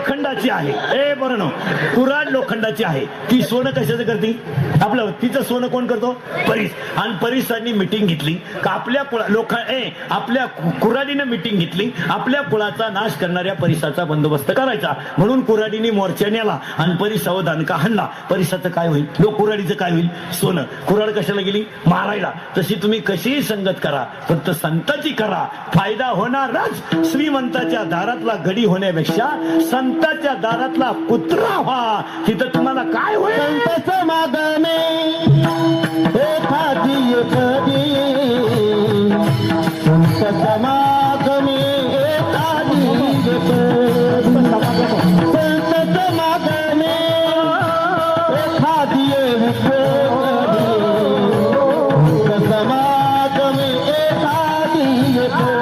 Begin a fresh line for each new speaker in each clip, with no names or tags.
लोखंडाची आहे. ए बरं, कुऱ्हाड लोखंडाची आहे. ती सोनं कशाचं करते? आपलं तिचं सोनं कोण करतो? परीस. आणि परीसांनी मिटिंग घेतली का आपल्या आपल्या कुऱ्हाडीनं मिटिंग घेतली, आपल्या कुळाचा नाश करणाऱ्या परिसाचा बंदोबस्त करायचा. म्हणून कुऱ्हाडीने मोर्चा नेला आणि परिसावर दानका हाणला. परिसाचं काय होईल? कुऱ्हाडीचं काय होईल? सोनं. कुऱ्हाड कशाला गेली? मारायला. तशी तुम्ही कशीही संगत करा, फक्त संताची करा, फायदा होणारच. श्रीमंताच्या दारातला गडी होण्यापेक्षा संताच्या दारातला कुत्रा व्हा, तिथं तुम्हाला काय होईल?
संताचं मागणे एखादी एखादी, संताचं मागणे एखादी एखादी, संताचं मागणे एखादी एखादी, संताचं मागणे एखादी एखादी.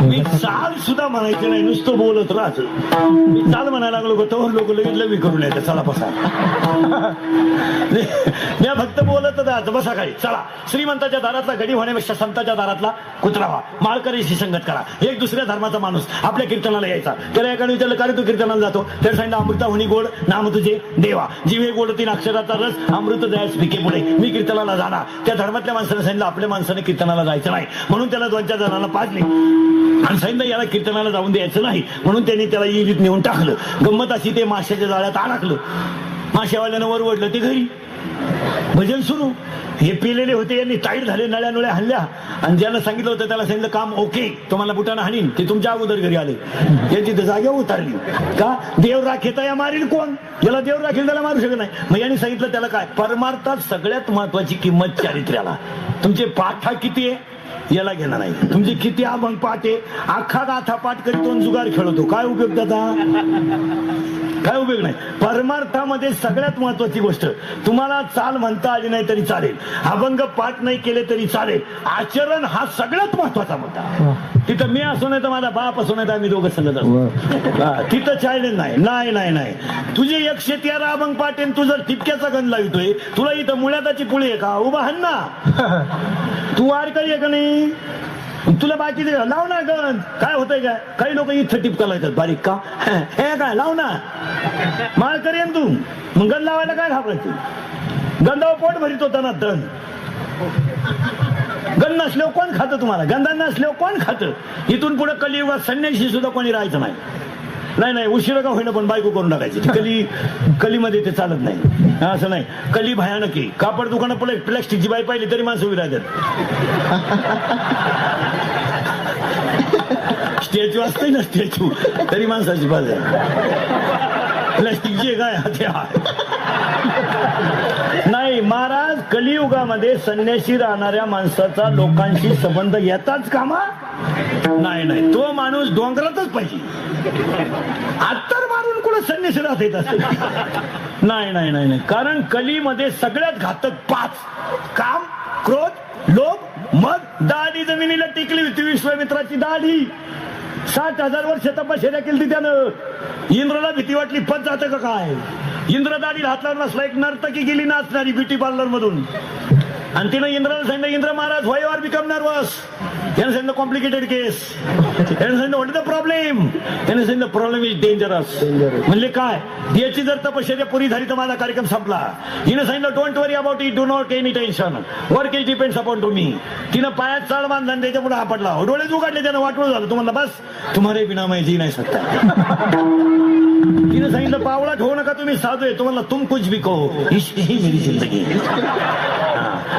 मी चाल सुद्धा म्हणायचं नाही, नुसतं बोलत राहायचं. मी चाल म्हणायला लागलो होतो, लोक लगेच लवी करून यायचं, चला बसा. मी फक्त बोलत राहायचं, बसा काही, चला. श्रीमंताच्या दारातला गडी होण्यापेक्षा संताच्या दारातला कुत्रा व्हा. माळकरीशी संगत करा. एक दुसऱ्या धर्माचा माणूस आपल्या कीर्तनाला यायचा. त्याला एकाने विचारलं, का रे तू कीर्तनाला जातो? त्याला सांगितलं, अमृता होणी गोड नाम तुझे देवा, जीवे गोड तीन अक्षराचा रस, अमृत द्यास पिके पुढे. मी कीर्तनाला जाणार. त्या धर्मातल्या माणसाने सांगितलं, आपल्या माणसाने कीर्तनाला जायचं नाही. म्हणून त्याला 2-4 जणांना पाजले आणि सांगितलं, याला कीर्तनाला जाऊन द्यायचं नाही. म्हणून त्यांनी त्याला इरीत नेऊन टाकलं. गंमत अशी, ते माशाच्या जाळ्यात अडकलं. माशावाल्यानं वर ओढलं, ते घरी भजन सुरू. हे पिलेले होते, यांनी टाईट झाले, नळ्या नळ्या हल्ल्या. आणि ज्याला सांगितलं होतं त्याला सांगितलं, काम ओके, तुम्हाला बुटानं हाणीन. ते तुमच्या अगोदर घरी आले. याची जागेवर उतारली. का? देव राखेता या मारील कोण? याला देव राखेल त्याला मारू शकत नाही. मग यांनी सांगितलं त्याला काय? परमार्थात सगळ्यात महत्वाची किंमत चारित्र्याला. तुमचे पाठ किती आहे याला घेणार नाही. तुमचे किती अभंग पाठ आहे, अख्खा गाथा पाठ करीतो जुगार खेळतो, काय उपयोग त्याचा? काय उपयोग नाही. परमार्थामध्ये सगळ्यात महत्वाची गोष्ट, तुम्हाला चाल म्हणता आली नाही तरी चालेल, अभंग पाठ नाही केले तरी चालेल, आचरण हा सगळ्यात महत्वाचा मुद्दा. तिथं मी असो नाही तर माझा बाप असो नाही तर आम्ही दोघं संगत असतो. तिथं चालेल नाही. नाही नाही नाही, तुझे 113 अभंग पाठ आहे, तू जर ठिपक्याचा गण लावतोय, तुला इथं मुळ्याताची पुळी आहे का? उभा हाण ना. तू वारकरी आहे का नाही? तुला बाकी लाव ना गण. काय होतंय काय? काही लोक इथं टिपका लावतात बारीक. का हे काय? लाव ना, माळ करेन तू. मग गण लावायला काय घाबरायचं? गंधावर पोट भरीत होता ना दण. गण नसल्यावर कोण खातं तुम्हाला? गंधा नसल्यावर कोण खातं? इथून पुढे कलियुगात संन्याशी सुद्धा कोणी राहायचं नाही. नाही नाही, उशिरा का होईना पण बायको करून टाकायची. कलीमध्ये ते चालत नाही. असं नाही, कली भयानक आहे. कापड दुकानात पडे प्लॅस्टिकची बाई पाहिली तरी माणसं उभी राहतात. स्टॅच्यू असते ना, स्टॅच्यू, तरी माणसाची बाजू प्लॅस्टिकची काय नाही. महाराज, कलियुगामध्ये संन्याशी राहणाऱ्या माणसाचा लोकांशी संबंध येताच कामा नाही नाही, तो माणूस डोंगरातच पाहिजे. आत्तर मारून कुठं संन्यासी राहत येत असते. नाही नाही नाही नाही, कारण कलीमध्ये सगळ्यात घातक 5: काम, क्रोध, लोभ, मद. दाढी जमिनीला टिकली होती विश्वामित्राची दाढी. 60,000 वर्ष तपश्चर्या केली त्यानं. इंद्राला भीती वाटली, पद जातं का काय. इंद्र दाढीला हात लावून नसला. एक नर्तकी गेली नाचणारी ब्युटी पार्लर मधून, आणि तिनं इंद्राला सांगितलं, इंद्र महाराज व्हाय आर बिकम नर्वस. त्याने सांगितलं कॉम्प्लिकेटेड केस. त्याने सांगितलं व्हॉट इज द प्रॉब्लेम. त्याने सांगितलं प्रॉब्लेम इज डेंजरस. म्हणले काय. याची जर तपश्चर्या पुरी झाली तर माझा कार्यक्रम संपला. हिनं सांगितलं don't worry about it, do not any tension, work is depends upon to me. तिनं पायात चाळ बांधला, त्याच्या पुढे हा पडला. डोळे उघडले, त्यानं वाटवळ झालं. तुम्हाला बस तुम्हाला बिना मैं जी नाही सकता. तिने सांगितलं पावला ठेवू नका, तुम्ही साधू आहे. तुम्हाला तुम कुछ भी कहो, इश्क ही मेरी जिंदगी.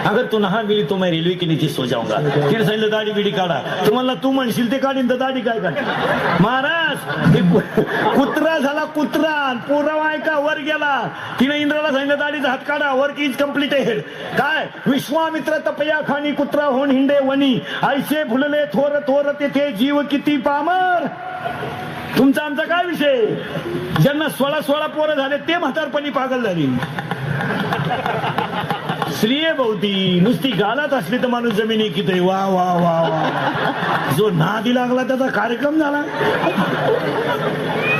अगर तू नहा मिली तो मैं रेल्वे के नीचे सो जाऊंगा. तिने सांगितलं दाढी बिडी काढा. तुम्हाला तू म्हणशील ते काढीन तर दाढी काय काढ. महाराज कुत्रा झाला, कुत्रा. पोरवा ऐका वर गेला. तिने इंद्राला सांगितलं दाढीचा हात काढा, वर्क इज कम्प्लिटेड. काय विश्वामित्र तपया खाणी, कुत्रा होऊन हिंडे वनी. ऐसे फुलले थोर थोर तेथे जीव किती पामर. तुमचा आमचा काय विषय. ज्यांना 16 पोरं झाले ते म्हातारपणी पागल झाली. स्त्रिये भोवती नुसती गालात असली तर माणूस जमिनी किती वा वा वा वा. जो नादी लागला त्याचा कार्यक्रम झाला.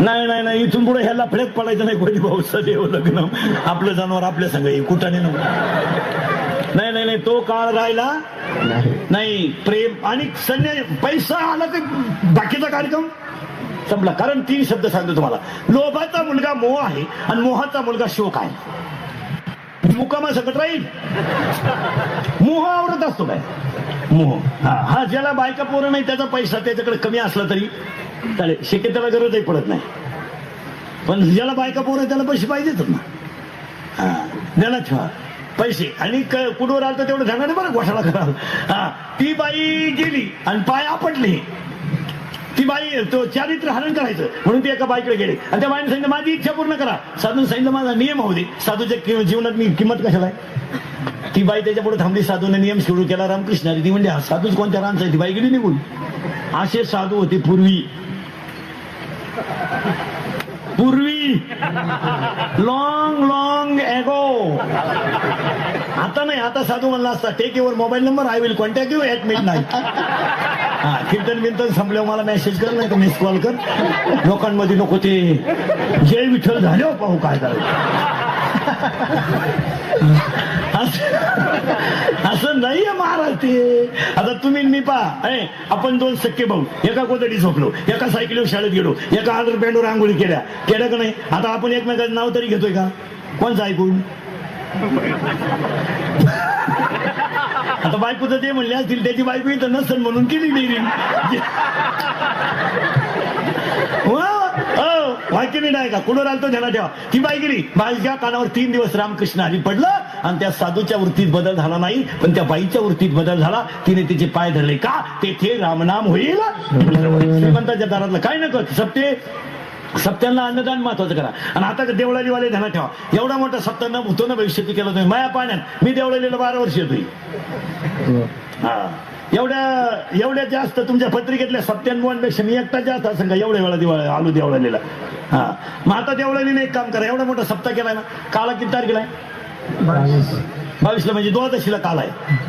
नाही नाही नाही, इथून पुढे ह्याला फळक पडायचं नाही. कोणी भाऊ सदैव लग्न, आपलं जनावर आपल्या संग कुठाने. नाही नाही नाही, तो काळ राहिला नाही. प्रेम आणि पैसा आला ते बाकीचा कार्यक्रम संपला. कारण 3 शब्द सांगतो तुम्हाला. लोभाचा मुलगा मोह आहे आणि मोहाचा मुलगा शोक आहे. मुकामा सकट राहील. मोह आवडत असतो काय. मोह हा ज्याला बायका पोरं नाही, त्याचा पैसा त्याच्याकडे कमी असला तरी चालेल, शेके त्याला गरजही पडत नाही. पण ज्याला बायका पोरं त्याला पैसे पाहिजेच ना. हा द्यायला ठेवा पैसे. आणि कुठवर आलं तर तेवढं ध्यानाने बरं घोषणा करा. हा ती बाई गेली आणि पाय आपटले. ती बाई तो चारित्र्य हरण करायचं म्हणून ती एका बाईकडे गेले आणि त्या बाईने सांगितलं माझी इच्छा पूर्ण करा. साधून सांगितलं माझा नियम होऊ दे. साधूच्या जीवनात मी किंमत कशाला आहे. ती बाई त्याच्या पुढे थांबली. साधूने नियम सुरू केला. रामकृष्ण ती म्हणजे साधूच कोणत्या रामचा. ती बाई गेली निघून. असे साधू होते पूर्वी. लॉंग लॉंग एगो. आता नाही. आता साधू म्हणला असता take your mobile number, I will contact you at midnight. हा कीर्तन बिंतन संपल्यावर मला मेसेज कर, नाही तर मिस कॉल कर. लोकांमध्ये नको ते जय विठ्ठल झाले पाहू काय करायचं. असं नाहीये महाराज ते. आता तुम्ही मी पहा, आपण 2 सख्खे भाऊ एका कोथळीत झोपलो, एका सायकलीवर शाळेत गेलो, एका आदर बँडवर आंघोळी केल्या का नाही. आता आपण एकमेकाचं नाव तरी घेतोय का. कोणचं ऐकून. आता बायकोचं ते म्हणले असतील त्याची बायको इथं नसेल म्हणून केली नाही. वाक्य नाही का. कुठं राहतो ध्यानात ठेवा. ती बाई गेली. बाईच्या कानावर 3 दिवस रामकृष्ण हरी पडलं आणि त्या साधूच्या वृत्तीत बदल झाला नाही, पण त्या बाईच्या वृत्तीत बदल झाला. तिने तिचे पाय धरले का तेथे रामनाम होईल. श्रीमंताच्या दारातलं काय नको सप्त्यांना अन्नदान महत्वाचं करा. आणि आता देवळालीवाले ध्यानात ठेवा. एवढा मोठा सप्ताह न होतो ना भविष्यात केलं तुम्ही माया पाण्यात. मी देवळालीला 12 वर्ष येतोय. हा एवढ्या जास्त तुमच्या पत्रिकेतल्या सप्त्यांपेक्षा मी एकटा जास्त असं का. एवढ्या वेळा दिवाळी आलो देवळालीला. हा मग आता देवळालीने एक काम करा. एवढा मोठा सप्ताह केलाय ना. काला किती तारखेला आहे. 22 म्हणजे द्वादशीला काल आहे.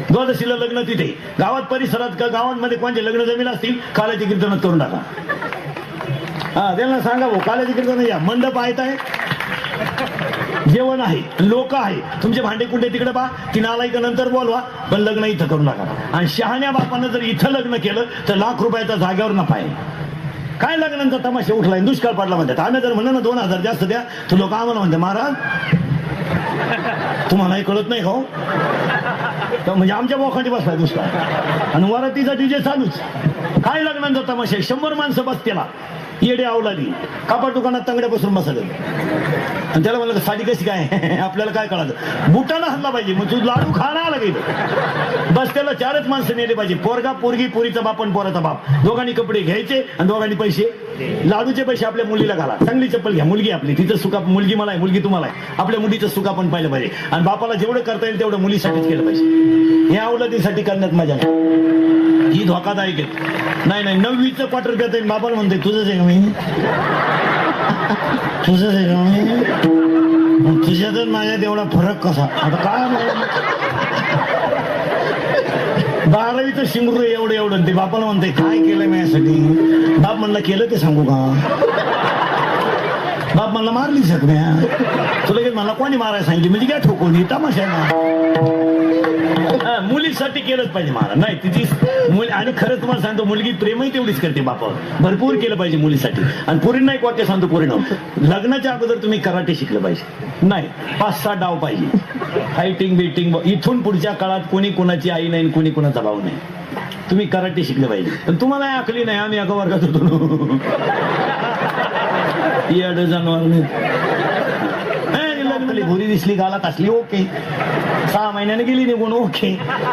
द्वादशीला लग्न तिथे गावात परिसरात का गावांमध्ये कोणते लग्न जमीन असतील कालाची कीर्तनात करून टाका. हा त्यांना सांगा भाऊ कालाची कीर्तन या. मंडप आहेत आहे, जेवण आहे, लोक आहे. तुमचे भांडे कुंडे तिकडे पहा. ती नालायक नंतर बोलवा, पण लग्न इथं करू नका. आणि शहाण्या बापानं जर इथं लग्न केलं तर ₹1,00,000 जागेवर नफा आहे. काय लग्नांचा तमाशा उठलाय. दुष्काळ पडला म्हणतात. आम्ही जर म्हणलं ना 2,000 जास्त द्या तर लोक आम्हाला म्हणते महाराज तुम्हाला कळत नाही हो. म्हणजे आमच्या मोखाटी बसलाय दुष्काळ आणि वरातीचा डीजे चालूच. काय लग्नांचा तमाशा. 100 माणसं बसतेला येडे आवलादी. कापड दुकानात तांगड्या बसून बसले आणि त्याला म्हणलं साडी कशी काय. आपल्याला काय कळालं. बुटाला हल्ला पाहिजे. मग तू लाडू खाणं लागेल. बस त्याला 4च माणसं नेले पाहिजे. पोरगा पोरगी, पोरीचा बाप आणि पोराचा बाप. दोघांनी कपडे घ्यायचे आणि दोघांनी पैसे. लाडूचे पैसे आपल्या मुलीला घाला. चांगली चप्पल घ्या. मुलगी आपली तिचं सुका. मुलगी मला आहे, मुलगी तुम्हाला आहे. आपल्या मुलीचं सुका पण पाहिलं पाहिजे. आणि बापाला जेवढं करता येईल तेवढं मुलीसाठीच केलं पाहिजे. हे आवलादीसाठी करण्यात मजा नाही. ही धोकादायक आहे. नाही नाही 9वीचं क्वार्टर पेत आहे बापाला म्हणते तुझंच आहे का मी तुझंच आहे का मी तुझ्यातच माझ्यात एवढा फरक कसा आता काय 12वीचं शिंगरू एवढं ते बापाला म्हणते काय केलं माझ्यासाठी बाप म्हणला केलं ते सांगू का बाप म्हणला मारली सकम्या तुला लगेच मला कोणी मारायला सांगितली म्हणजे काय ठोकवली तमाशा ना मुलीसाठी केलंच पाहिजे मला नाही तिची मुली आणि खरंच तुम्हाला सांगतो मुलगी प्रेमही तेवढीच करते बापावर भरपूर केलं पाहिजे मुलीसाठी आणि पोरींना एक वाक्य सांगतो पोरीनं लग्नाच्या अगोदर तुम्ही कराटे शिकलं पाहिजे नाही 5-6 डाव पाहिजे फायटिंग बिटिंग इथून पुढच्या काळात कोणी कोणाची आई नाही कोणी कोणाचा भाऊ नाही तुम्ही कराटे शिकले पाहिजे पण तुम्हाला आखली नाही आम्ही एका वर्गात होतो लग्नाली भुरी दिसली गालात असली ओके 6 महिन्याने गेली निघून ओके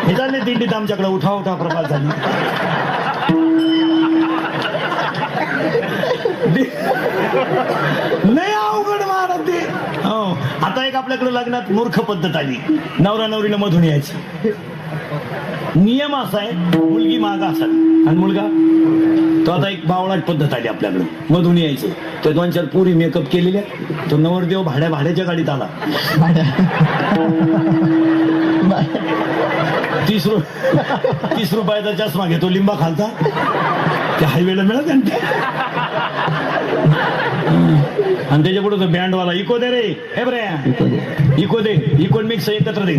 हे झाले दिंडीत आमच्याकडे उठा प्रभात झाली नाही अवघड महाराज ते हो आता एक आपल्याकडे लग्नात मूर्ख पद्धत आली नवरा नवरीनं मधून यायचं नियम असा आहे मुलगी मागा असावी आणि मुलगा तो आता एक बावळाट पद्धत आली आपल्याकडे मधून यायचं ते 2-4 पुरी मेकअप केलेल्या तो नवरदेव भाड्याच्या गाडीत आला 30 रुपयाचा चष्मा घेतो लिंबा खालचा त्या हायवेला मिळत आणि त्याच्या पुढे तो बँडवाला इको दे रे हे बरे इको दे इको मिक्स एकत्र दे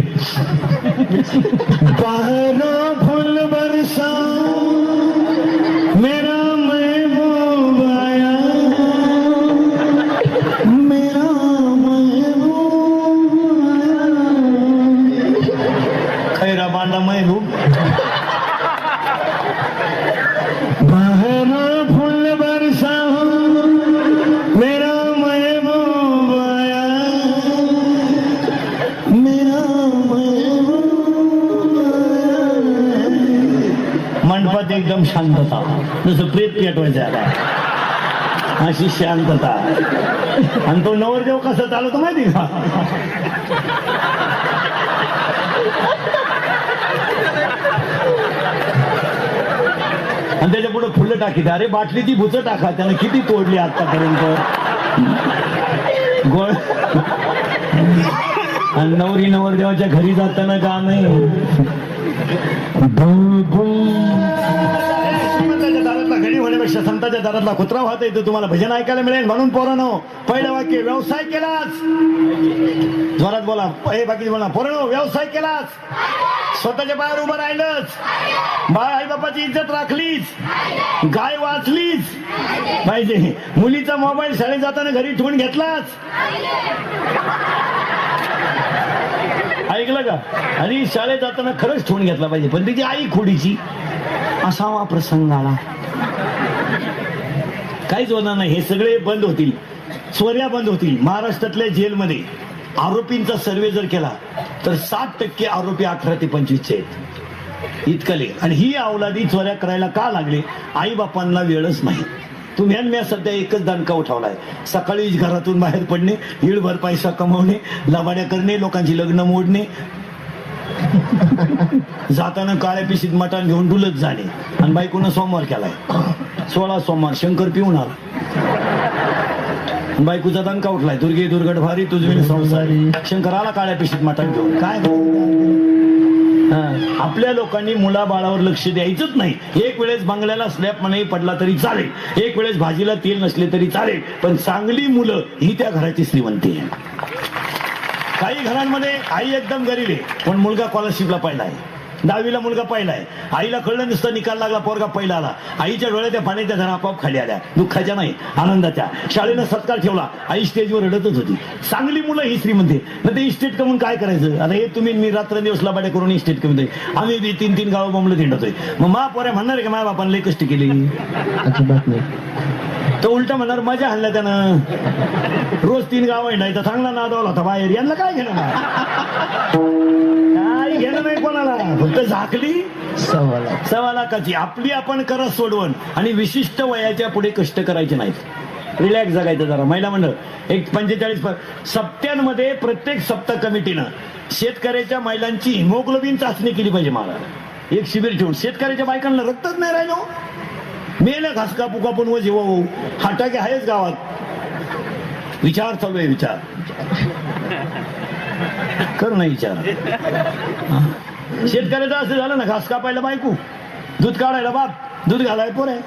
पहलो फूल बरसा मेरा महबूब आया मेरा महबूब खैरा बांधा महबूब पहलो फूल बरसा मेरा महबूब आया मेरा मंडपात एकदम शांतता जसं प्रेत पेटवायचं आता अशी शांतता आणि तो नवरदेव कसं चालवतो माहिती का आणि त्याच्या पुढे फुलं टाकीत अरे बाटलीची भुचं टाका त्यानं किती तोडली आतापर्यंत गोळ आणि नवरी नवरदेवाच्या घरी जाताना का नाही श्रीमंताच्या दारातला घडी होण्यापेक्षा संतांच्या दारातला कुत्रा वाहता येतो तुम्हाला भजन ऐकायला मिळेल म्हणून पोरांनो पहिलं वाक्य व्यवसाय केलास जोरात बोला हे बाकी बोला पोरांनो व्यवसाय केलास स्वतःच्या पायावर उभं राहिलंच आई बापाची इज्जत राखलीच गाय वाचलीच पाहिजे मुलीचा मोबाईल शाळेत जाताना घरी ठेवून घेतलाच ऐकलं का आणि शाळेत जाताना खरंच ठेवून घेतला पाहिजे पण त्याची आई खोडीची असावा प्रसंग आला काहीच होणार नाही हे सगळे बंद होतील चोऱ्या बंद होतील महाराष्ट्रातल्या जेलमध्ये आरोपींचा सर्वे जर केला तर 7% आरोपी 18 ते 25 आहेत इतकले आणि ही अवलादी चोऱ्या करायला का लागले आई बापांना वेळच नाही तुम्ही मी सध्या एकच दणका उठवलाय सकाळी घरातून बाहेर पडणे हिळभर पैसा कमवणे लबाड्या करणे लोकांची लग्न मोडणे जाताना काळ्या पिशीत मटण घेऊन डुलत जाणे आणि बायकोनं सोमवार केलाय 16 सोमवार शंकर पिऊन आला बायकोचा दणका उठलाय दुर्गे दुर्गट भारी तुझविन संसारी शंकर आला काळ्या पिशीत मटण घेऊन काय आपल्या लोकांनी मुलाबाळावर लक्ष द्यायचंच नाही एक वेळेस बंगल्याला स्लॅब नाही पडला तरी चालेल एक वेळेस भाजीला तेल नसले तरी चालेल पण चांगली मुलं ही त्या घराची श्रीमंती आहे काही घरांमध्ये आई एकदम गरीब आहे पण मुलगा स्कॉलरशिपला पहिला आहे 10वीला मुलगा पहिला आहे आईला कळलं नुसतं निकाल लागला पोरगा पहिला आला आईच्या डोळ्यात त्या पाण्याच्या धारा आपोआप खाली आल्या दुःखाच्या नाही आनंदाच्या शाळेनं सत्कार ठेवला आई स्टेजवर रडतच होती चांगली मुलं ही श्रीमंती ना ते इस्टेट कमून काय करायचं आता हे तुम्ही मी रात्रंदिवस लबाड्या करून इस्टेट कमी आम्ही 3-3 गावं बोंबलं हिंडतोय मग महापोऱ्या म्हणणार आहे का माझ्या बापाने लई कष्ट केली
अजिबात नाही
तो उलट म्हणणार मजा हल्ल्या त्यानं रोज 3 गावं हिंडायचा चांगला नादवला होता बाहेर यांना काय घेणं काय घेणं नाही कोणाला फक्त झाकली 1.25 लाखाची आपली आपण करा सोडवण आणि विशिष्ट वयाच्या पुढे कष्ट करायचे नाहीत रिलॅक्स जगायचं जरा महिला मंडळ एक 45 सप्त्यांमध्ये प्रत्येक सप्ताह कमिटीनं शेतकऱ्याच्या महिलांची हिमोग्लोबिन चाचणी केली पाहिजे मला एक शिबिर ठेवून शेतकऱ्याच्या बायकांना रक्तच नाही राहिलो. मेल्या घास कापू कापून व जेव्हा होऊ हाटाके आहेच गावात. विचार चालू आहे विचार. कर नाही विचार. शेतकऱ्याचं असं झालं ना, घास कापायला बायको, दूध काढायला बाप, दूध घालायला पोर आहे.